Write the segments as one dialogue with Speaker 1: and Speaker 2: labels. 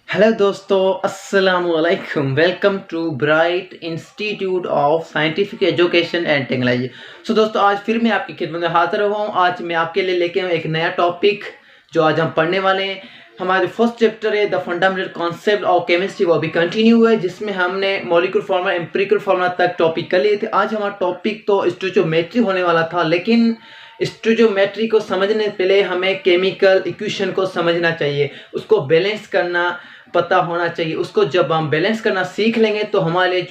Speaker 1: Hello दोस्तों, अस्सलाम वालेकुम। Welcome to Bright Institute of Scientific Education and Technology. So दोस्तों, आज फिर मैं आपकी खिदमत में हाजिर हुआ हूँ। आज मैं आपके लिए लेके आऊँ एक नया टॉपिक जो आज हम पढ़ने वाले हैं। हमारे फर्स्ट चैप्टर है the fundamental concept of chemistry, वो अभी कंटिन्यू हुआ है, जिसमें हमने मॉलिक्यूलर फार्मूला एम्पिरिकल फार्मूला तक टॉपिक कर लिए थे। आज हमारा टॉपिक तो स्टोइचियोमेट्री होने वाला था, लेकिन स्टोइचियोमेट्री को समझने से पहले हमें केमिकल इक्वेशन को समझना चाहिए, उसको बैलेंस करना पता होना चाहिए। उसको जब हम बैलेंस करना सीख लेंगे तो हमारे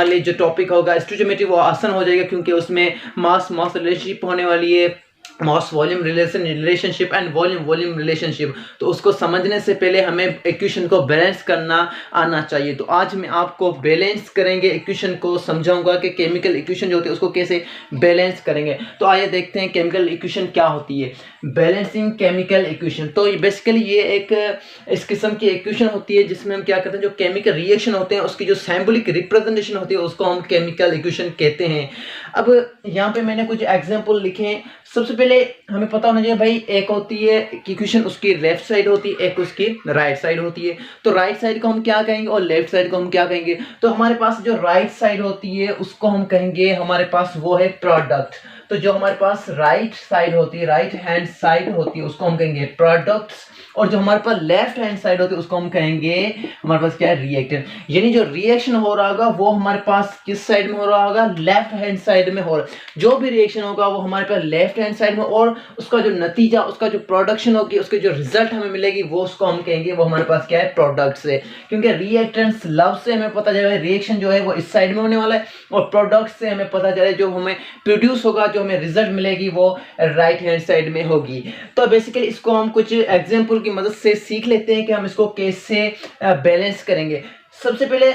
Speaker 1: लिए जो टॉपिक होगा स्टोइचियोमेट्री, वो आसान हो जाएगा, क्योंकि उसमें मास मास रिलेशनशिप होने वाली है, mass volume relationship and volume relationship. तो उसको समझने से पहले हमें इक्वेशन को बैलेंस करना आना चाहिए। तो आज मैं आपको बैलेंस करेंगे इक्वेशन को समझाऊंगा कि केमिकल इक्वेशन जो होती है उसको कैसे बैलेंस करेंगे। तो आइए देखते हैं केमिकल इक्वेशन क्या होती है। बैलेंसिंग केमिकल इक्वेशन, तो बेसिकली ये एक इस किस्म की इक्वेशन होती है जिसमें हम क्या करते हैं, जो केमिकल रिएक्शन होते हैं उसकी जो सिंबॉलिक रिप्रेजेंटेशन होती है उसको हम केमिकल इक्वेशन कहते हैं। अब यहाँ पे मैंने कुछ एग्जांपल लिखे हैं। सबसे पहले हमें पता होना चाहिए भाई, एक होती है इक्वेशन उसकी लेफ्ट साइड होती है, एक उसकी राइट साइड होती है। तो राइट साइड को हम क्या कहेंगे और लेफ्ट साइड को हम क्या कहेंगे। तो हमारे पास जो राइट साइड होती है उसको हम कहेंगे, हमारे पास वो है प्रोडक्ट। तो जो हमारे पास राइट साइड होती है, राइट हैंड साइड होती है, उसको हम कहेंगे प्रोडक्ट्स। और जो हमारे पास लेफ्ट हैंड साइड होती है उसको हम कहेंगे, हमारे पास क्या है, रिएक्टेंट। यानी जो रिएक्शन हो रहा होगा वो हमारे पास किस साइड में हो रहा होगा, लेफ्ट हैंड साइड में हो रहा। जो भी रिएक्शन होगा वो हमारे पास लेफ्ट हैंड साइड में, और उसका जो नतीजा, उसका जो प्रोडक्शन होगी, उसके जो रिजल्ट हमें मिलेगी वो उसको हम कहेंगे, वो हमारे पास क्या है, प्रोडक्ट्स है। क्योंकि रिएक्टेंट्स लफ्ज से हमें पता चलेगा रिएक्शन जो है वो इस साइड में होने वाला है, और प्रोडक्ट से हमें पता चले जो हमें प्रोड्यूस होगा, जो हमें रिजल्ट मिलेगी वो राइट हैंड साइड में होगी। तो बेसिकली इसको हम कुछ एग्जांपल की मदद से सीख लेते हैं कि हम इसको कैसे बैलेंस करेंगे। सबसे पहले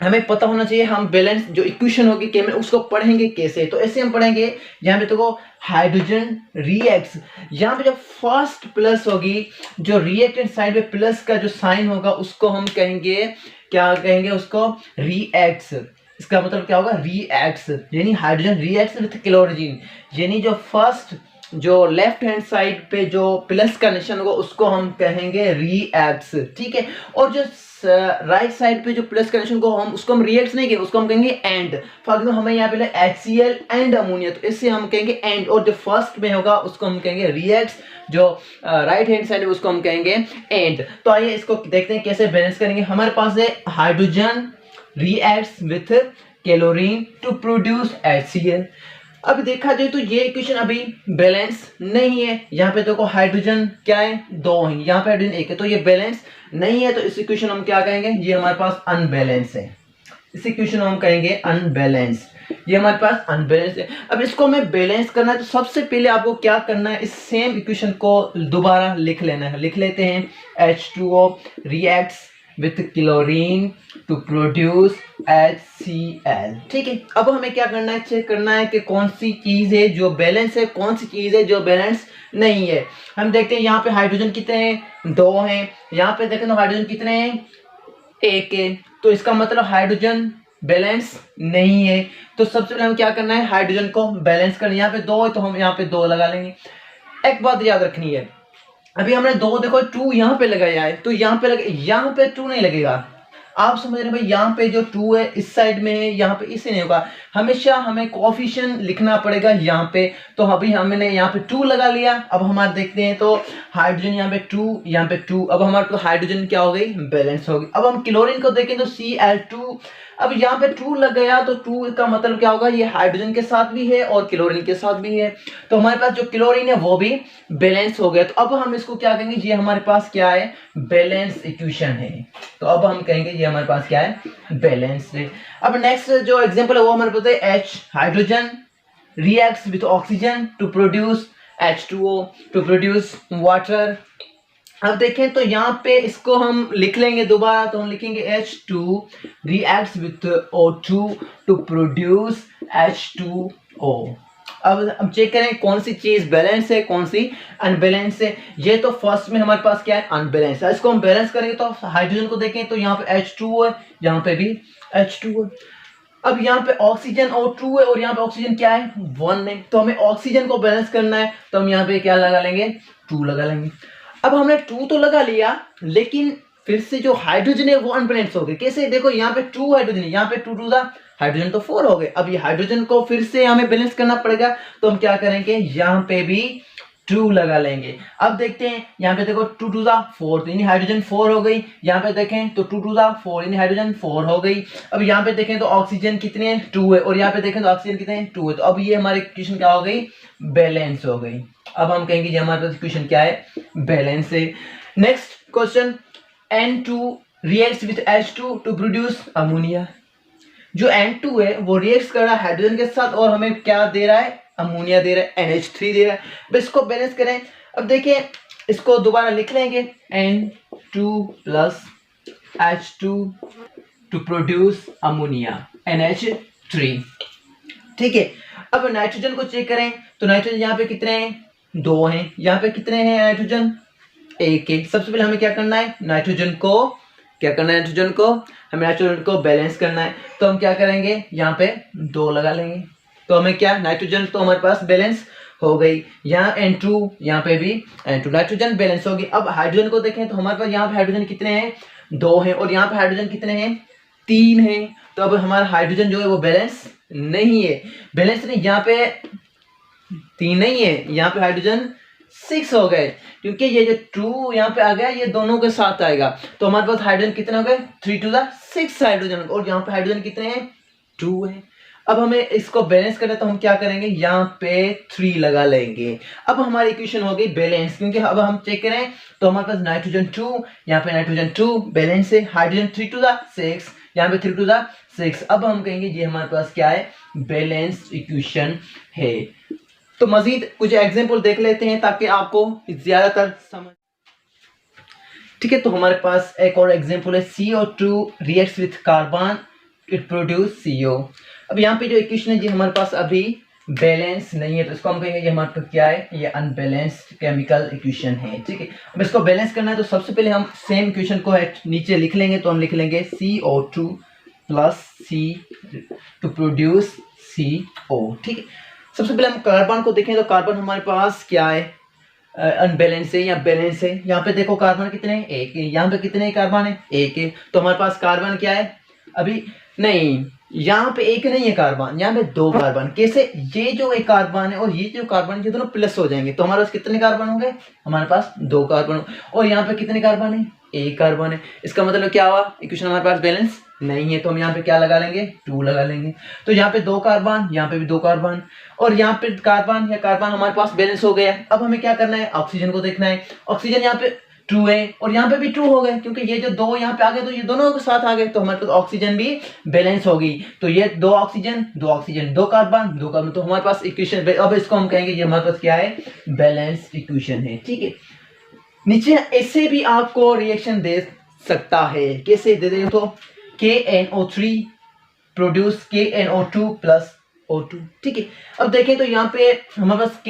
Speaker 1: हमें पता होना चाहिए हम बैलेंस जो इक्वेशन होगी केमिकल उसको पढ़ेंगे कैसे। तो ऐसे हम पढ़ेंगे, यहाँ पे देखो हाइड्रोजन रिएक्ट्स, यहाँ पे जो फर्स्ट प्लस होगी, जो रिएक्टेंट साइड पे प्लस का जो साइन होगा उसको हम कहेंगे, क्या कहेंगे उसको, रिएक्ट्स। इसका मतलब क्या होगा, रिएक्ट्स, यानी हाइड्रोजन रिएक्ट्स विथ क्लोरीन। यानी जो फर्स्ट जो लेफ्ट हैंड साइड पे जो प्लस का निशान होगा उसको हम कहेंगे रिएक्ट्स, ठीक है। और जो राइट साइड पे जो प्लस का निशान को हम उसको हम रिएक्ट्स नहीं कहेंगे, उसको हम कहेंगे एंड। फॉर एग्जांपल हमें यहाँ पे HCl एंड अमोनिया, तो इससे हम कहेंगे एंड। और जो फर्स्ट में होगा उसको हम कहेंगे रिएक्ट्स, जो राइट हैंड साइड है उसको हम कहेंगे एंड। तो आइए इसको देखते हैं कैसे बैलेंस करेंगे। हमारे पास है hydrogen reacts with chlorine to produce HCl। अब देखा जाए तो ये इक्वेशन अभी बैलेंस नहीं है। यहाँ पे देखो हाइड्रोजन क्या है, 2 है, यहाँ पे हाइड्रोजन 1 है, तो ये बैलेंस नहीं है। तो इस इक्वेशन हम क्या कहेंगे, ये हमारे पास अनबैलेंस है। इस इक्वेशन हम कहेंगे अनबैलेंस, ये हमारे पास अनबैलेंस है। अब इसको हमें बैलेंस करना है तो सबसे पहले आपको क्या करना है, इस सेम इक्वेशन को दोबारा लिख लेना है। लिख लेते हैं, H2O reacts with chlorine to produce HCl, ठीक है। अब हमें क्या करना है, चेक करना है कि कौन सी चीज है जो बैलेंस है, कौन सी चीज है जो बैलेंस नहीं है। हम देखते हैं यहाँ पे हाइड्रोजन कितने हैं, 2 हैं। यहाँ पे देखें तो हाइड्रोजन कितने हैं, 1 है। तो इसका मतलब हाइड्रोजन बैलेंस नहीं है। तो सबसे पहले हम क्या करना है, हाइड्रोजन को बैलेंस करना है। यहाँ पे 2 है तो हम यहाँ पे 2 लगा लेंगे। एक बात याद रखनी है, अभी हमने 2 देखो 2 यहाँ पे लगाया है, तो यहाँ पे यहाँ पे 2 नहीं लगेगा। आप समझ रहे भाई, यहाँ पे जो 2 है इस साइड में है, यहाँ पे इससे नहीं होगा। हमेशा हमें कोएफिशिएंट लिखना पड़ेगा यहाँ पे। तो अभी हमने यहाँ पे 2 लगा लिया। अब हमारे देखते हैं तो हाइड्रोजन यहाँ पे 2, यहाँ पे 2। अब हमारे को हाइड्रोजन क्या हो गई, बैलेंस हो गई। अब हम क्लोरीन को देखें तो Cl2। अब यहाँ पे 2 लग गया, तो 2 का मतलब क्या होगा, ये हाइड्रोजन के साथ भी है और क्लोरीन के साथ भी है। तो हमारे पास जो क्लोरीन है वो भी बैलेंस हो गया। तो अब हम इसको क्या कहेंगे, ये हमारे पास क्या है, बैलेंस इक्वेशन है। तो अब हम कहेंगे ये हमारे पास क्या है, बैलेंस है। अब नेक्स्ट जो एग्जांपल है वो हमारे पास है H, hydrogen reacts with oxygen to produce H2O to produce water. अब देखें तो यहाँ पे इसको हम लिख लेंगे दोबारा, तो हम लिखेंगे H2 reacts with O2 to produce H2O। अब चेक करें कौन सी चीज बैलेंस है, कौन सी अनबैलेंस है। ये तो फर्स्ट में हमारे पास क्या है, अनबैलेंस है। इसको हम बैलेंस करेंगे तो हाइड्रोजन को देखें तो यहाँ पे H2 है, यहाँ पे भी H2 है। अब यहाँ पे ऑक्सीजन O2 है और यहाँ पे ऑक्सीजन क्या है, 1 है। तो हमें ऑक्सीजन को बैलेंस करना है, तो हम यहाँ पे क्या लगा लेंगे, 2 लगा लेंगे। अब हमने 2 तो लगा लिया, लेकिन फिर से जो हाइड्रोजन है वो अनबैलेंस हो गए। कैसे? देखो यहाँ पे 2 हाइड्रोजन है, यहाँ पे 2 टू द हाइड्रोजन तो 4 हो गए। अब ये हाइड्रोजन को फिर से हमें बैलेंस करना पड़ेगा, तो हम क्या करेंगे, यहाँ पे भी 2 लगा लेंगे। अब देखते हैं, यहाँ पे देखो 2 टू द 4, तो यानी हाइड्रोजन 4 हो गई। यहाँ पे देखें तो 2 टू द 4 यानी हाइड्रोजन 4 हो गई। अब यहाँ पे देखें तो ऑक्सीजन कितने हैं, 2 है, और यहाँ पे देखें तो ऑक्सीजन कितने हैं, 2 है। तो अब ये हमारी इक्वेशन क्या हो गई, बैलेंस हो गई। अब हम कहेंगे ये हमारे पास इक्वेशन क्या है, बैलेंस है। Next question, N2 reacts with H2 to produce ammonia. जो N2 है वो रिएक्ट कर रहा है हाइड्रोजन के साथ और हमें क्या दे रहा है, अमोनिया दे रहा है, NH3 दे रहा है। अब इसको बैलेंस करें। अब देखिए इसको दोबारा लिख लेंगे, N2 plus H2 to produce ammonia, NH3। ठीक है, अब नाइट्रोजन को चेक करें तो नाइट्रोजन यहाँ पे कितने हैं, 2 हैं। यहाँ पे कितने हैं नाइट्रोजन, 1 है। सबसे पहले हमें क्या करना है, नाइट्रोजन को हमें नाइट्रोजन को बैलेंस करना है। तो हम क्या करेंगे, यहाँ पे 2 लगा लेंगे। तो हमें क्या, नाइट्रोजन तो हमारे पास बैलेंस हो गई। यहाँ N2, यहाँ पे भी N2, नाइट्रोजन बैलेंस होगी। अब हाइड्रोजन को देखें तो हमारे पास यहाँ पे हाइड्रोजन कितने हैं, 2 हैं, और यहाँ पे हाइड्रोजन कितने हैं, 3 हैं। तो अब हमारा हाइड्रोजन जो है वो बैलेंस नहीं है, यहाँ पे 3 नहीं है, यहाँ पे हाइड्रोजन 6 हो गए, क्योंकि ये जो 2 यहाँ पे आ गया ये दोनों के साथ आएगा। तो हमारे पास हाइड्रोजन कितने हो गए, 3 टू द 6 हाइड्रोजन, और यहाँ पे हाइड्रोजन कितने हैं, 2 है। अब हमें इसको बैलेंस करना है, तो हम क्या करेंगे, यहाँ पे 3 लगा लेंगे। अब हमारी इक्वेशन हो गई बैलेंस, क्योंकि अब हम चेक करें तो हमारे पास नाइट्रोजन 2, यहाँ पे नाइट्रोजन 2 बैलेंस है, हाइड्रोजन 3 टू द 6, यहाँ पे 3 टू द 6। अब हम कहेंगे ये हमारे पास क्या है, बैलेंस्ड इक्वेशन है। तो मजीद कुछ एग्जाम्पल देख लेते हैं ताकि आपको ज्यादातर समझ। ठीक है, तो हमारे पास एक और एग्जाम्पल है, CO2 reacts with carbon, it produce CO। अब यहाँ पे जो इक्वेशन है ये हमारे पास अभी बैलेंस नहीं है, तो इसको हम कहेंगे ये हमारे पास क्या है, ये अनबैलेंस्ड केमिकल इक्वेशन है। ठीक है, अब इसको बैलेंस करना है तो सबसे पहले हम सेम इक्वेशन को नीचे लिख लेंगे। तो हम लिख लेंगे CO2 plus C to produce CO। ठीक है, सबसे पहले हम कार्बन को देखें तो कार्बन हमारे पास क्या है, अनबैलेंस है या बैलेंस है। यहाँ पे देखो कार्बन कितने हैं, 1 है। यहाँ पे कितने कार्बन है, 1 है। तो हमारे पास कार्बन क्या है, अभी नहीं, यहाँ पे 1 नहीं है कार्बन, यहाँ पे 2 कार्बन। कैसे, ये जो एक कार्बन है और ये जो कार्बन, ये दोनों प्लस हो जाएंगे। तो हमारे पास कितने कार्बन होंगे, हमारे पास 2 कार्बन। और यहाँ पे कितने कार्बन है, 1 कार्बन है। इसका मतलब क्या हुआ, इक्वेशन हमारे पास बैलेंस नहीं है। तो हम यहाँ पे क्या लगा लेंगे, 2 लगा लेंगे। तो यहाँ पे 2 कार्बन, यहाँ पे भी 2 कार्बन, और यहाँ पे कार्बन या कार्बन हमारे पास बैलेंस हो गया। अब हमें क्या करना है, ऑक्सीजन को देखना है। ऑक्सीजन यहाँ पे 2 है और यहाँ पे भी 2 हो गए, क्योंकि ये जो 2 यहाँ पे आ गए तो ये दोनों के साथ आ गए। तो हमारे पास ऑक्सीजन भी बैलेंस होगी। तो ये 2 ऑक्सीजन 2 कार्बन 2 कार्बन, तो हमारे पास इक्वेशन, अब इसको हम कहेंगे ये हमारे पास क्या है, बैलेंस इक्वेशन है। ठीक है, नीचे ऐसे भी आपको रिएक्शन दे सकता है। कैसे दे दे, तो KNO3 produce KNO2 plus O2। ठीक है, अब देखें तो यहाँ पे हमारे पास K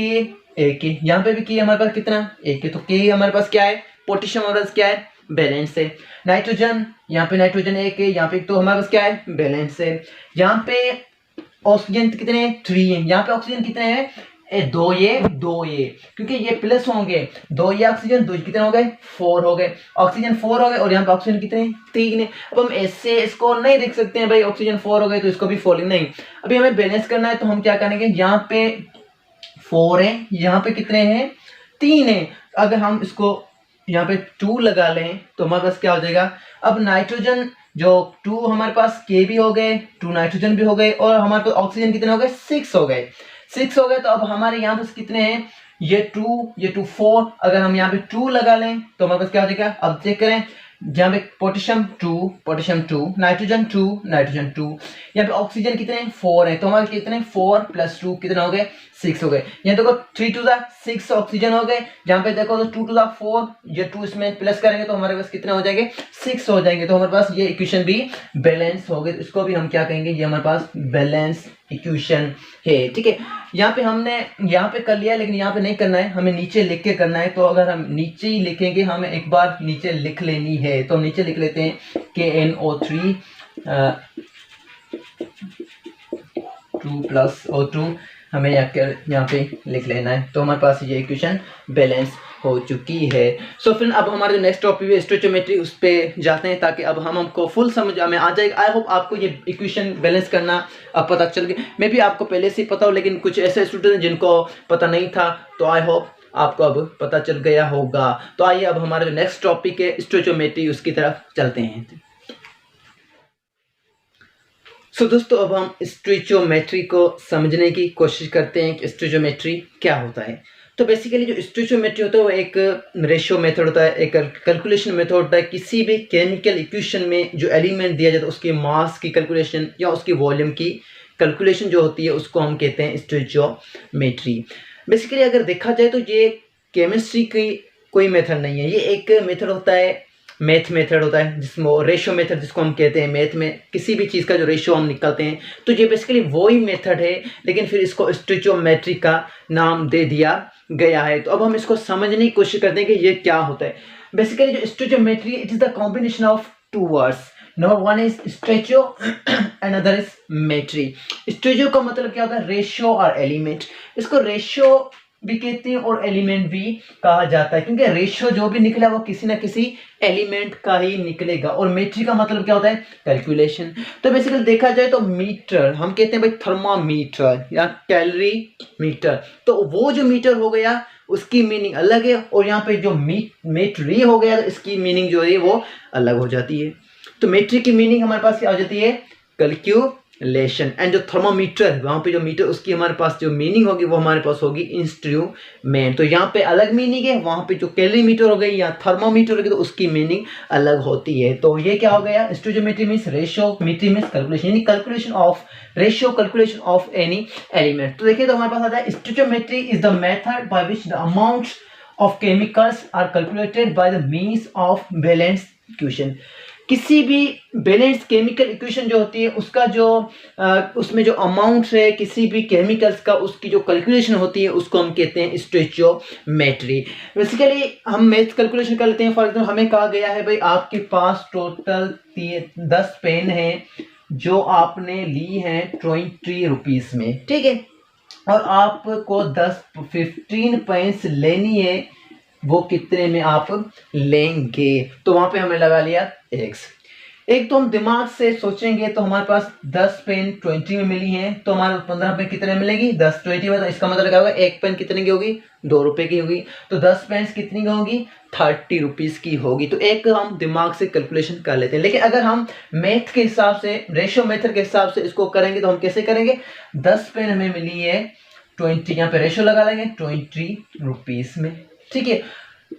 Speaker 1: 1 है, यहाँ पे भी K हमारे पास कितना, 1 है। तो K हमारे पास क्या है, पोटेशियम हमारे पास क्या है, बैलेंस है। नाइट्रोजन, यहाँ पे नाइट्रोजन 1 है, यहाँ पे तो हमारे पास क्या है, बैलेंस है। यहाँ पे ऑक्सीजन कितने हैं, 3 है। यहाँ पे ऑक्सीजन कितने हैं, 2 ये, क्योंकि ये प्लस होंगे। 2 ये ऑक्सीजन, 2 कितने हो गए, 4 हो गए। ऑक्सीजन 4 हो गए और यहाँ पे ऑक्सीजन कितने, 3 है। अब हम ऐसे इसको नहीं देख सकते हैं भाई, ऑक्सीजन 4 हो गए तो इसको भी 4 नहीं। अभी हमें बैलेंस करना है, तो हम क्या करेंगे, यहाँ पे 4 है, यहाँ पे कितने हैं, 3 है। अगर हम इसको यहाँ पे 2 लगा लें तो हमारे पास क्या हो जाएगा। अब नाइट्रोजन जो 2 हमारे पास K भी हो गए, 2 नाइट्रोजन भी हो गए, और हमारे पास ऑक्सीजन कितने हो गए, 6 हो गए। 6 हो गए। तो अब हमारे यहाँ पे कितने हैं, ये 2 4। अगर हम यहाँ पे 2 लगा लें तो हमारे पास क्या हो जाएगा। अब चेक करें, यहाँ पे पोटेशियम 2, नाइट्रोजन 2, यहाँ पे ऑक्सीजन कितने हैं, 4 है। तो हमारे कितने, 4 + 2 कितने हो गए, 6 हो गए। यहाँ देखो 3 टू द 6 ऑक्सीजन हो गए। यहाँ पे देखो तो 2 टू द 4, ये 2 इसमें प्लस करेंगे तो हमारे पास कितने हो जाएंगे, 6 हो जाएंगे। तो हमारे पास ये इक्वेशन भी बैलेंस हो गई। इसको भी हम क्या कहेंगे, ये हमारे पास बैलेंस इक्वेशन है। ठीक है, यहाँ पे हमने यहाँ पे कर लिया, लेकिन यहाँ पे नहीं करना है, हमें नीचे लिख के करना है। तो अगर हम नीचे ही लिखेंगे, हमें एक बार नीचे लिख लेनी है। तो हम नीचे लिख लेते हैं KNO3 2 + O2 हमें यहाँ पे लिख लेना है। तो हमारे पास ये इक्वेशन बैलेंस हो चुकी है। सो फिर अब हमारा जो नेक्स्ट टॉपिक है स्टोइचियोमेट्री, उस पर जाते हैं ताकि अब हमको फुल समझ में आ जाएगा। आई होप आपको ये इक्वेशन बैलेंस करना अब पता चल गया। मे भी आपको पहले से ही पता हो, लेकिन कुछ ऐसे स्टूडेंट हैं जिनको पता नहीं था, तो आई होप आपको अब पता चल गया होगा। तो आइए अब हमारा जो नेक्स्ट टॉपिक है स्टोइचियोमेट्री, उसकी तरफ चलते हैं। सो दोस्तों अब हम स्टोइचियोमेट्री को समझने की कोशिश करते हैं कि स्टोइचियोमेट्री क्या होता है। तो बेसिकली जो स्टोइचियोमेट्री होता है वो एक रेशियो मेथड होता है, एक कैलकुलेशन मेथड होता है। किसी भी केमिकल इक्वेशन में जो एलिमेंट दिया जाता है उसके मास की कैलकुलेशन या उसकी वॉल्यूम की कैलकुलेशन जो होती है उसको हम कहते हैं स्टोइचियोमेट्री। बेसिकली अगर देखा जाए तो ये केमिस्ट्री की कोई मेथड नहीं है, ये एक मेथड होता है, मैथ मेथड होता है, जिसमें रेशियो मेथड जिसको हम कहते हैं। मैथ में किसी भी चीज़ का जो रेशियो हम निकालते हैं, तो ये बेसिकली वही मेथड है, लेकिन फिर इसको स्टोइचियोमेट्री का नाम दे दिया गया है। तो अब हम इसको समझने की कोशिश करते हैं कि ये क्या होता है। बेसिकली जो stoichiometry, it is the combination of two words. Number one is stoichio and other is metry. Stoichio का मतलब क्या होता है? रेशियो और एलिमेंट। इसको रेशियो भी कहते हैं और एलिमेंट भी कहा जाता है, क्योंकि रेशियो जो भी निकला वो किसी ना किसी एलिमेंट का ही निकलेगा। और मेट्री का मतलब क्या होता है? कैलकुलेशन। तो बेसिकली देखा जाए तो मीटर हम कहते हैं भाई थर्मामीटर या कैलोरी मीटर, तो वो जो मीटर हो गया उसकी मीनिंग अलग है, और यहाँ पे जो मेट्री हो गया तो इसकी मीनिंग जो है वो अलग हो जाती है। तो मेट्री की मीनिंग हमारे पास क्या हो जाती है? कैलकुलेशन। एंड जो थर्मामीटर है वहाँ पे जो मीटर, उसकी हमारे पास जो मीनिंग होगी वो हमारे पास होगी इंस्ट्रूमेंट। तो यहाँ पे अलग मीनिंग है, वहाँ पे जो कैलोरी मीटर हो गई या थर्मामीटर होगी तो उसकी मीनिंग अलग होती है। तो ये क्या हो गया? Stoichiometry means ratio, metry means calculation, यानी calculation of ratio, calculation of any element. तो देखिए तो हमारे पास आता है stoichiometry is the method by which the amounts of chemicals are calculated by the means of balance equation. किसी भी बैलेंस केमिकल इक्वेशन जो होती है उसका जो उसमें जो अमाउंट्स है किसी भी केमिकल्स का, उसकी जो कैलकुलेशन होती है उसको हम कहते हैं स्टोइचियोमेट्री। बेसिकली हम मैथ कैलकुलेशन कर लेते हैं। फॉर एग्जाम्पल हमें कहा गया है भाई आपके पास टोटल 10 पेन है जो आपने ली है 20 रुपीज़ में, ठीक है, और आपको 15 पेन्स लेनी है, वो कितने में आप लेंगे? तो वहां पे हमने लगा लिया एक्स। एक तो हम दिमाग से सोचेंगे तो हमारे पास 10 पेन 20 में मिली हैं, तो हमारे 15 पेन कितने में मिलेगी? 10 20 में। तो इसका मतलब क्या होगा? एक पेन कितने की होगी? 2 रुपए की होगी। तो 10 पेन कितनी की होगी? 30 रुपीज़ की होगी। तो एक हम दिमाग से कैलकुलेशन कर लेते हैं। लेकिन अगर हम मैथ के हिसाब से, रेशियो मेथड के हिसाब से इसको करेंगे तो हम कैसे करेंगे? 10 पेन हमें मिली है 20, यहाँ पे रेशियो लगा लेंगे 20 रुपीज़ में, ठीक है,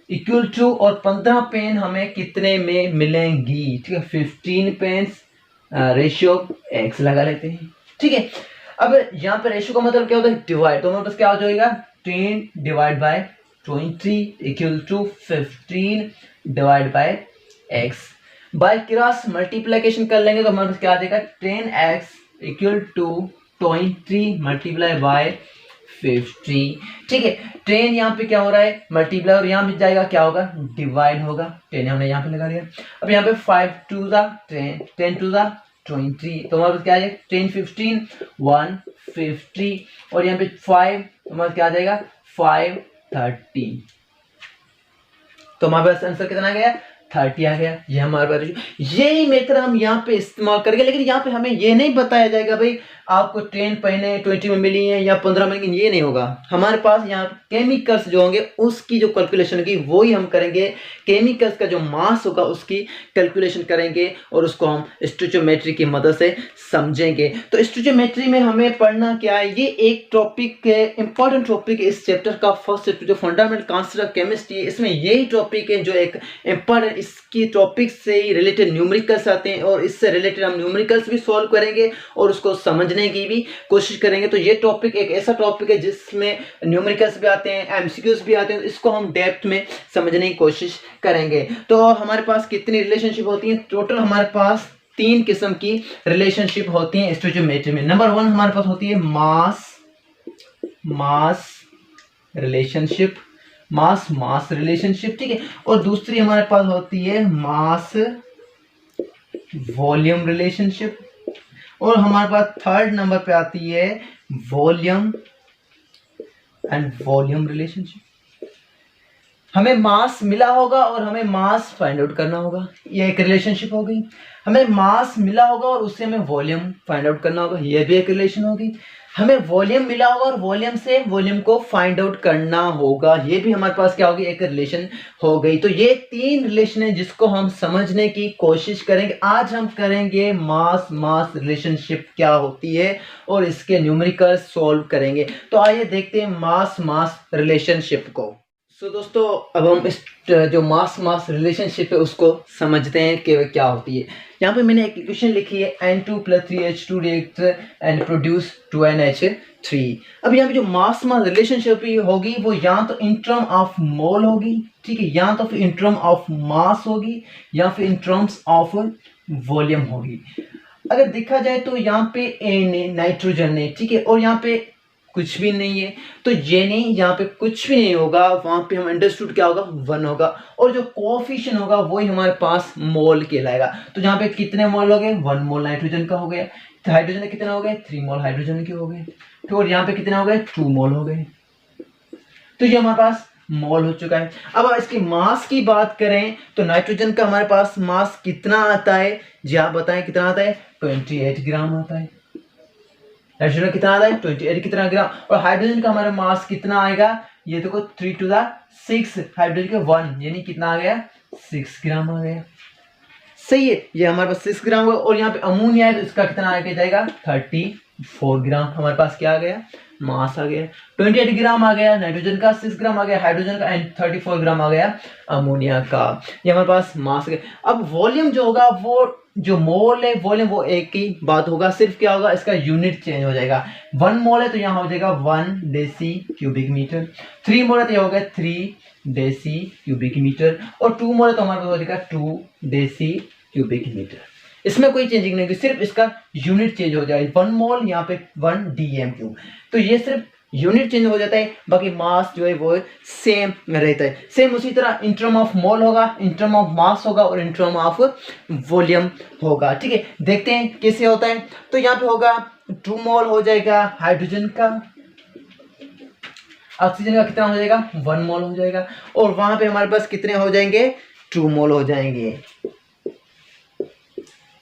Speaker 1: इक्वल टू, और 15 पेन हमें कितने में मिलेंगी? ठीक है, 15 पेन रेशियो एक्स लगा लेते हैं, ठीक है। अब यहाँ पे रेशियो का मतलब क्या होता है? डिवाइड। तो हमारे पास क्या हो जाएगा? 10 divide by 20 equal to 15 divide by x. By cross multiplication कर लेंगे तो हमारे पास क्या आ जाएगा? 10x equal to 20 multiply by 50, ठीक है। 10 यहाँ पे क्या हो रहा है? मल्टीप्लाई, और यहाँ भी जाएगा क्या होगा? डिवाइड होगा। 10 हमने यहाँ पे लगा दिया। अब यहाँ पे 5 2 ज़ा 10, 10 2 ज़ा 20, तो हमारे पास क्या आ जाएगा? 10 15 150, और यहाँ पे 5 हमारे क्या आ जाएगा? 5 30। तो हमारे पास आंसर कितना आ गया? 30 आ गया। ये हमारे पास यही मेथड हम यहाँ पे इस्तेमाल करेंगे। लेकिन यहाँ पे हमें ये नहीं बताया जाएगा भाई आपको 10 पेने 20 में मिली हैं या 15 में, लेकिन ये नहीं होगा। हमारे पास यहाँ केमिकल्स जो होंगे उसकी जो कैलकुलेशन होगी वो ही हम करेंगे। केमिकल्स का जो मास होगा उसकी कैलकुलेशन करेंगे और उसको हम स्टोइचियोमेट्री की मदद से समझेंगे। तो स्टोइचियोमेट्री में हमें पढ़ना क्या है? ये एक टॉपिक है, इंपॉर्टेंट टॉपिक है इस चैप्टर का। फर्स्ट चैप्टर जो फंडामेंटल कॉन्सेप्ट ऑफ केमिस्ट्री है, इसमें यही टॉपिक है जो एक इंपॉर्टेंट, इसकी टॉपिक से ही रिलेटेड न्यूमेरिकल्स आते हैं और इससे रिलेटेड हम न्यूमेरिकल्स भी सॉल्व करेंगे और उसको समझने की भी कोशिश करेंगे। तो ये टॉपिक एक ऐसा टॉपिक है जिसमें न्यूमेरिकल्स भी आते हैं, एमसीक्यूज भी आते हैं, इसको हम डेप्थ में समझने की कोशिश करेंगे। तो हमारे पास कितनी रिलेशनशिप होती है? टोटल हमारे पास 3 किस्म की रिलेशनशिप होती है स्टोइचियोमेट्री में। नंबर 1 हमारे पास होती है मास रिलेशनशिप, मास रिलेशनशिप, ठीक है। और दूसरी हमारे पास होती है मास वॉल्यूम रिलेशनशिप, और हमारे पास थर्ड नंबर पे आती है वॉल्यूम एंड वॉल्यूम रिलेशनशिप। हमें मास मिला होगा और हमें मास फाइंड आउट करना होगा, ये एक रिलेशनशिप हो गई। हमें मास मिला होगा और उससे हमें वॉल्यूम फाइंड आउट करना होगा, ये भी एक रिलेशन होगी। हमें वॉल्यूम मिला होगा और वॉल्यूम से वॉल्यूम को फाइंड आउट करना होगा, ये भी हमारे पास क्या होगी, एक रिलेशन हो गई। तो ये 3 रिलेशन है जिसको हम समझने की कोशिश करेंगे। आज हम करेंगे मास मास रिलेशनशिप क्या होती है और इसके न्यूमेरिकल सॉल्व करेंगे। तो आइए देखते हैं मास मास रिलेशनशिप को। दोस्तों अब हम इस जो मास मास रिलेशनशिप है उसको समझते हैं कि क्या होती है। यहाँ पे मैंने एक इक्वेशन लिखी है N2 + 3H2 react and produce 2NH3। अब यहाँ पे जो मास मास रिलेशनशिप होगी वो या तो इन टर्म ऑफ मोल होगी, ठीक है, या तो फिर इन टर्म ऑफ मास होगी, या फिर इन टर्म्स ऑफ वॉल्यूम होगी। अगर देखा जाए तो यहाँ पे नाइट्रोजन है, ठीक है, और यहाँ पे कुछ भी नहीं है, तो ये नहीं, यहाँ पे कुछ भी नहीं होगा, वहां पे हम अंडरस्टूड क्या होगा, 1 होगा, और जो कोएफिशिएंट होगा वही हमारे पास मोल कहलाएगा। तो यहाँ पे कितने मोल हो गए, 1 मोल नाइट्रोजन का हो गया। तो हाइड्रोजन कितने हो गए, 3 मोल हाइड्रोजन के हो गए। तो और यहाँ पे कितने हो गए, 2 मोल हो गए। तो ये हमारे पास मोल हो चुका है। अब इसकी मास की बात करें तो नाइट्रोजन का हमारे पास मास कितना आता है, जी आप बताएं कितना आता है, 28 ग्राम आता है। नाइट्रोजन कितना आता है, 28 कितना ग्राम। और हाइड्रोजन का हमारा मास कितना आएगा, ये देखो 3 to the 6, हाइड्रोजन का 1 यानी कितना आ गया, 6 ग्राम आ गया। सही है, ये हमारे पास 6 ग्राम हुआ। और यहाँ पे अमोनिया है तो इसका कितना आगे जाएगा, 34 ग्राम हमारे पास क्या आ गया, मास आ गया। 28 ग्राम आ गया नाइट्रोजन का, 6 ग्राम आ गया हाइड्रोजन का, एंड 34 ग्राम आ गया अमोनिया का। ये हमारे पास मास आ गया। अब वॉल्यूम जो होगा, वो जो मोल है वॉल्यूम वो एक ही बात होगा, सिर्फ क्या होगा, इसका यूनिट चेंज हो जाएगा। 1 मोल है तो यहाँ हो जाएगा 1 डेसी क्यूबिक मीटर, 3 मोल है तो यह हो गया 3 डेसी क्यूबिक मीटर, और 2 मोल है तो हमारे पास हो जाएगा 2 डेसी क्यूबिक मीटर। इसमें कोई चेंजिंग नहीं होगी, सिर्फ इसका यूनिट चेंज हो जाएगा। 1 मोल यहाँ पे 1 dm³, तो ये सिर्फ यूनिट चेंज हो जाता है, बाकी मास जो है वो सेम रहता है। सेम उसी तरह इन टर्म ऑफ मोल होगा, इन टर्म ऑफ मास होगा, और इन टर्म ऑफ वॉल्यूम होगा, ठीक है। देखते हैं कैसे होता है। तो यहाँ पे होगा 2 मोल हो जाएगा हाइड्रोजन का, ऑक्सीजन का कितना हो जाएगा, 1 मोल हो जाएगा, और वहां पे हमारे पास कितने हो जाएंगे, 2 मोल हो जाएंगे।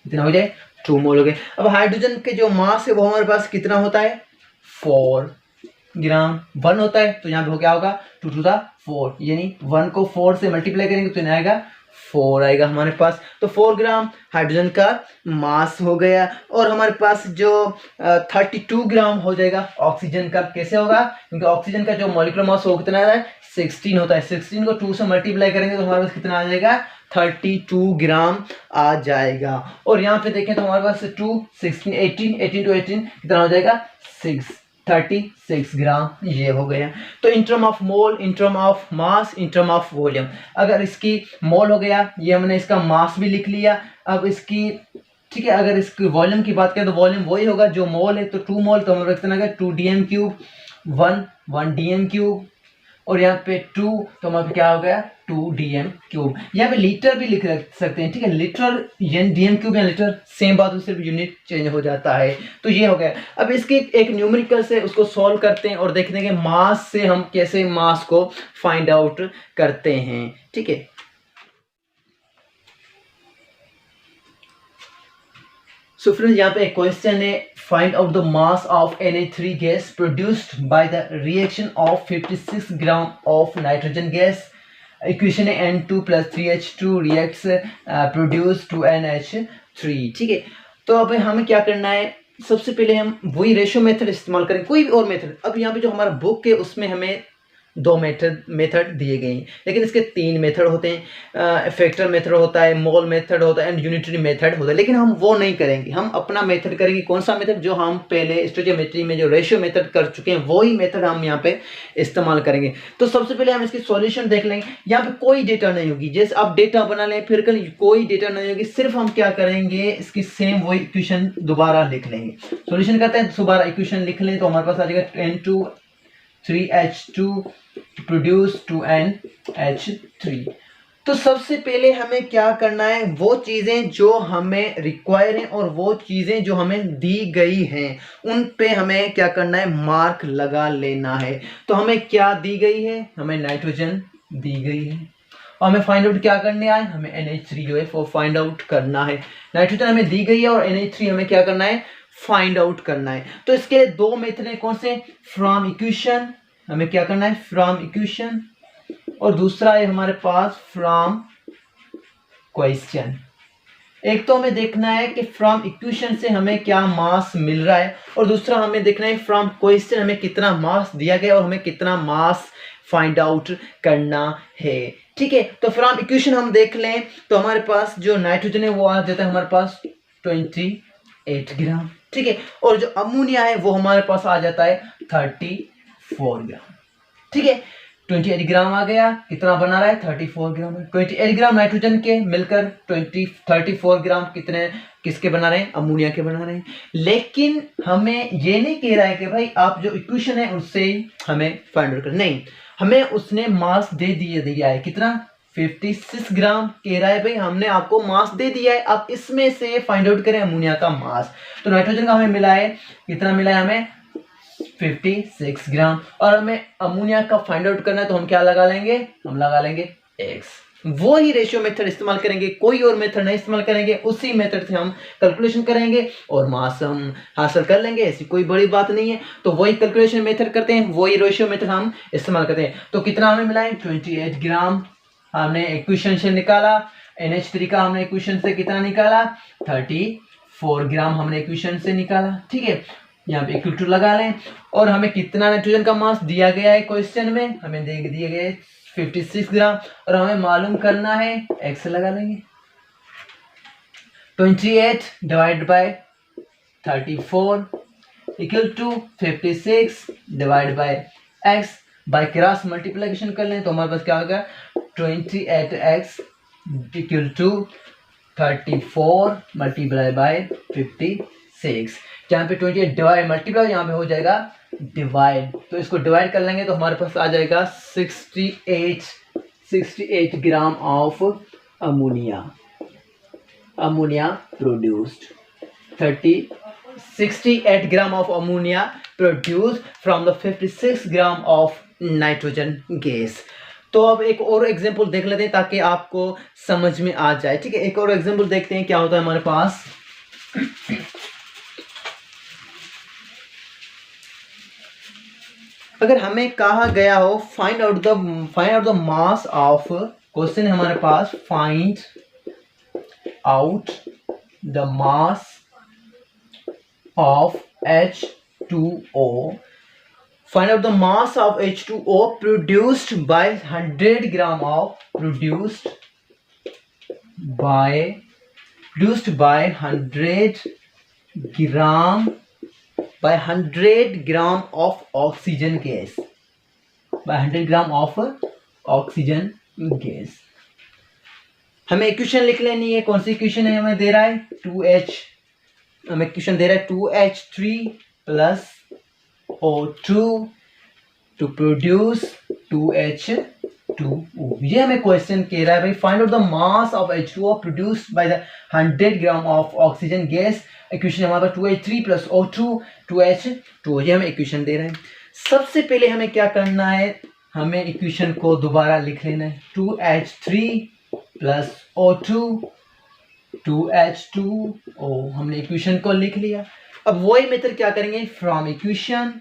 Speaker 1: कितना हो जाए, 2 मोल हो गए। अब हाइड्रोजन के जो मास है वो हमारे पास कितना होता है, 4 ग्राम। 1 होता है तो यहाँ पे हो क्या होगा, 2 to the 4, यानी 1 को 4 से मल्टीप्लाई करेंगे तो आएगा 4 आएगा हमारे पास। तो 4 ग्राम हाइड्रोजन का मास हो गया। और हमारे पास जो 32 ग्राम हो जाएगा ऑक्सीजन का। कैसे होगा, क्योंकि ऑक्सीजन का जो मॉलिक्यूलर मास हो कितना है, 16 होता है। 16 को 2 से मल्टीप्लाई करेंगे तो हमारे पास कितना आ जाएगा, 32 ग्राम आ जाएगा। और यहाँ पे देखें तो हमारे पास 2 16 18 to 18 कितना हो जाएगा, 36 ग्राम, ये हो गया। तो in term of mole, in term of mass, in term of volume, अगर इसकी मोल हो गया, ये हमने इसका मास भी लिख लिया। अब इसकी, ठीक है, अगर इसकी वॉल्यूम की बात करें तो वॉल्यूम वही होगा जो मोल है, तो 2 मोल तो हमारे कितना है, 2 dm³, 1 dm³, और यहाँ पे 2 तो हमारे क्या हो गया, 2 dm³। यहाँ पे लीटर भी लिख सकते हैं, ठीक है, लीटर dm³ या लीटर सेम बात है, सिर्फ यूनिट चेंज हो जाता है। तो ये हो गया। अब इसके एक न्यूमेरिकल से उसको सॉल्व करते हैं और देखते हैं कि मास से हम कैसे मास को फाइंड आउट करते हैं, ठीक है। सो फ्रेंड्स यहाँ पे एक क्वेश्चन है, find out the mass of Na3 gas produced by the reaction of 56 gram of nitrogen gas. Equation है N2 + 3H2 reacts produce 2NH3, ठीक है। तो अब हमें क्या करना है, सबसे पहले हम वही रेशियो मेथड इस्तेमाल करें, कोई भी और मेथड। अब यहाँ पे जो हमारा बुक है उसमें हमें 2 मेथड दिए गए हैं, लेकिन इसके 3 मेथड होते हैं। फैक्टर मेथड होता है, मोल मेथड होता है, एंड यूनिटरी मेथड होता है, लेकिन हम वो नहीं करेंगे। हम अपना मेथड करेंगे। कौन सा मेथड, जो हम पहले स्टोइचियोमेट्री में जो रेशियो मेथड कर चुके हैं वही मेथड हम यहाँ पे इस्तेमाल करेंगे। तो सबसे पहले हम इसकी सॉल्यूशन देख लेंगे। यहाँ पे कोई डेटा नहीं होगी, जैसे आप डेटा बना लें फिर कल कोई डेटा नहीं होगी, सिर्फ हम क्या करेंगे, इसकी सेम वही इक्वेशन दोबारा लिख लेंगे। सॉल्यूशन करते हैं, दोबारा इक्वेशन लिख लें तो हमारे पास आ जाएगा N2 3H2 प्रोड्यूस 2NH3। तो सबसे पहले हमें क्या करना है, वो चीज़ें जो हमें रिक्वायर हैं और वो चीज़ें जो हमें दी गई हैं उन पे हमें क्या करना है, मार्क लगा लेना है। तो हमें क्या दी गई है, हमें नाइट्रोजन दी गई है और हमें फाइंड आउट क्या करने आए, हमें NH3 जो है वो फाइंड आउट करना है। नाइट्रोजन हमें दी गई है और NH3 हमें क्या करना है, फाइंड आउट करना है। तो इसके लिए दो मेथड है, कौन से, फ्रॉम इक्वेशन, हमें क्या करना है फ्रॉम इक्वेशन, और दूसरा है हमारे पास फ्रॉम क्वेश्चन। एक तो हमें देखना है कि फ्रॉम इक्वेशन से हमें क्या मास मिल रहा है और दूसरा हमें देखना है फ्रॉम क्वेश्चन हमें कितना मास दिया गया और हमें कितना मास फाइंड आउट करना है। ठीक है, तो फ्रॉम इक्वेशन हम देख लें तो हमारे पास जो नाइट्रोजन है वो आ जाता है हमारे पास 28 ग्राम। ठीक है, और जो अमोनिया है वो हमारे पास आ जाता है 34 ग्राम। ठीक है, 28 ग्राम आ गया, कितना बना रहा है 34 ग्राम। 28 ग्राम नाइट्रोजन के मिलकर 34 ग्राम कितने किसके बना रहे हैं, अमोनिया के बना रहे हैं। लेकिन हमें ये नहीं कह रहा है कि भाई आप जो इक्वेशन है उससे हमें फाइंड आउट करना, नहीं, हमें उसने मास दे दिया है, कितना 56 ग्राम कह रहा है भाई, हमने आपको मास दे दिया है, आप इसमें से फाइंड आउट करें अमोनिया का मास। तो नाइट्रोजन का हमें मिला है, कितना मिला है हमें 56 ग्राम, और हमें अमोनिया का फाइंड आउट करना है तो हम क्या लगा लेंगे, हम लगा लेंगे x। वो ही रेशियो मेथड इस्तेमाल करेंगे, कोई और मेथड नहीं इस्तेमाल करेंगे, उसी मेथड से हम कैलकुलेशन करेंगे और मास हम हासिल कर लेंगे, ऐसी कोई बड़ी बात नहीं है। तो वही कैलकुलेशन मेथड करते हैं, वही रेशियो मेथड हम इस्तेमाल करते हैं। तो कितना हमें मिला है 28 ग्राम हमने इक्वेशन से निकाला, NH3 का हमने इक्वेशन से कितना निकाला 34 ग्राम हमने इक्वेशन से निकाला। ठीक है, यहाँ पे इक्वल टू लगा लें, और हमें कितना नाइट्रोजन का मास दिया गया है क्वेश्चन में, हमें दिए गए 56 ग्राम, और हमें मालूम करना है x लगा लेंगे। 28 divide by 34 equal to 56 divide by x, by cross multiplication कर लें तो हमारे पास क्या होगा 28x equal to 34 multiply by 56, जहाँ पे 28 डिवाइड मल्टीप्लाई यहाँ पे हो जाएगा डिवाइड, तो इसको डिवाइड कर लेंगे तो हमारे पास आ जाएगा 68 gram of ammonia produced, 68 gram of ammonia produced from the 56 gram of nitrogen gas. तो अब एक और एग्जांपल देख लेते हैं ताकि आपको समझ में आ जाए। ठीक है, एक और एग्जांपल देखते हैं क्या होता है हमारे पास। अगर हमें कहा गया हो find out the mass of, question है हमारे पास find out the mass of H2O, find out the mass of H2O produced by 100 gram of produced by 100 gram of oxygen gas, by 100 gram of oxygen gas। हमें equation लिख लेनी है, कौन सी equation है, हमें दे रहा है 2H, हमें इक्वेशन दे रहा है 2H3 plus O2 to produce 2H2O। ये हमें क्वेश्चन कह रहा है भाई find out the mass of H2O produced by the 100 gram of oxygen gas. Equation हमारे पास 2H3 प्लस O2 2H2O, ये हमें इक्वेशन दे रहा है। सबसे पहले हमें क्या करना है, हमें इक्वेशन को दोबारा लिख लेना है, 2H3 प्लस O2 2H2O, हमने इक्वेशन को लिख लिया। अब वही मेथड क्या करेंगे, from equation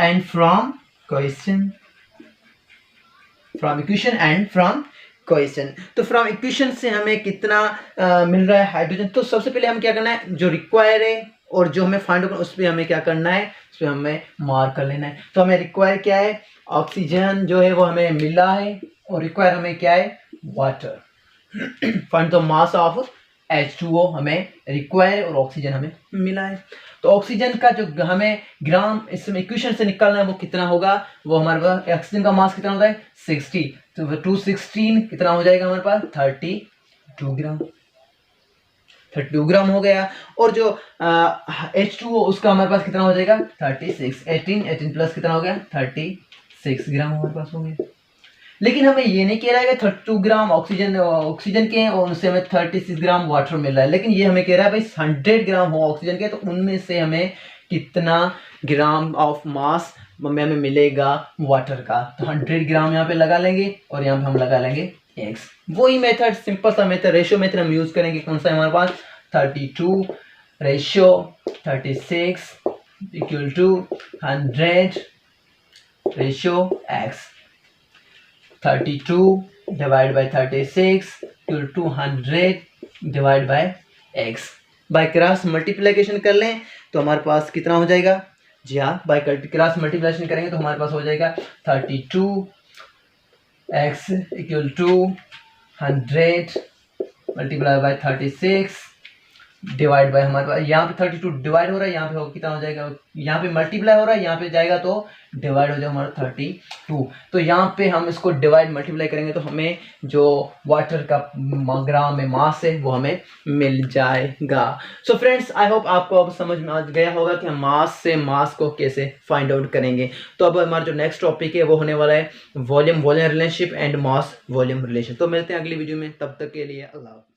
Speaker 1: and from question, from equation and from question. तो फ्रॉम इक्वेशन से हमें कितना मिल रहा है हाइड्रोजन, तो सबसे पहले हमें क्या करना है, जो रिक्वायर है और जो हमें फाइंड करना है उस पर हमें क्या करना है, उस पर हमें मार्क कर लेना है। तो हमें रिक्वायर क्या है, ऑक्सीजन जो है वो हमें मिला है, और रिक्वायर हमें क्या है, water. Find the mass of H2O हमें रिक्वायर और ऑक्सीजन हमें मिला है। तो ऑक्सीजन का जो हमें ग्राम इसमें इक्वेशन से निकालना है वो कितना होगा, वो हमारे पास ऑक्सीजन का मास कितना होता है 60, तो 216 कितना हो जाएगा हमारे पास 32 ग्राम, 32 ग्राम हो गया। और जो H2O उसका हमारे पास कितना हो जाएगा 36, 18 प्लस कितना हो गया 36 ग्राम हमारे पास हो गया। लेकिन हमें ये नहीं कह रहा है कि 32 ग्राम ऑक्सीजन के हैं और उनसे हमें 36 ग्राम वाटर मिल रहा है, लेकिन ये हमें कह रहा है भाई 100 ग्राम हो ऑक्सीजन के, तो उनमें से हमें कितना ग्राम ऑफ मास हमें मिलेगा वाटर का। तो 100 ग्राम यहाँ पे लगा लेंगे और यहाँ पे हम लगा लेंगे एक्स। वही मेथड, सिंपल सा मेथड, रेशियो मेथड हम यूज करेंगे। कौन सा है हमारे पास, 32 ratio 36 equal to 100 ratio x. 32 divide by 36 equal to 100 divide by x. By cross multiplication कर लें तो हमारे पास कितना हो जाएगा, जी हाँ, बाय क्रॉस मल्टीप्लिकेशन करेंगे तो हमारे पास हो जाएगा 32 x equal to 100 multiply by 36 divide by, हमारे पास यहाँ पे 32 डिवाइड हो रहा है, यहाँ पे कितना हो जाएगा, यहाँ पे मल्टीप्लाई हो रहा है, यहाँ पे जाएगा तो डिवाइड हो जाएगा हमारा 32। तो यहाँ पे हम इसको डिवाइड मल्टीप्लाई करेंगे तो हमें जो वाटर का ग्राम में मास है वो हमें मिल जाएगा। सो फ्रेंड्स, आई होप आपको अब समझ में आ गया होगा कि हम मास से मास को कैसे फाइंड आउट करेंगे। तो अब हमारा जो नेक्स्ट टॉपिक है वो होने वाला है volume volume relationship and mass volume relation. तो मिलते हैं अगली वीडियो में, तब तक के लिए अल्लाह।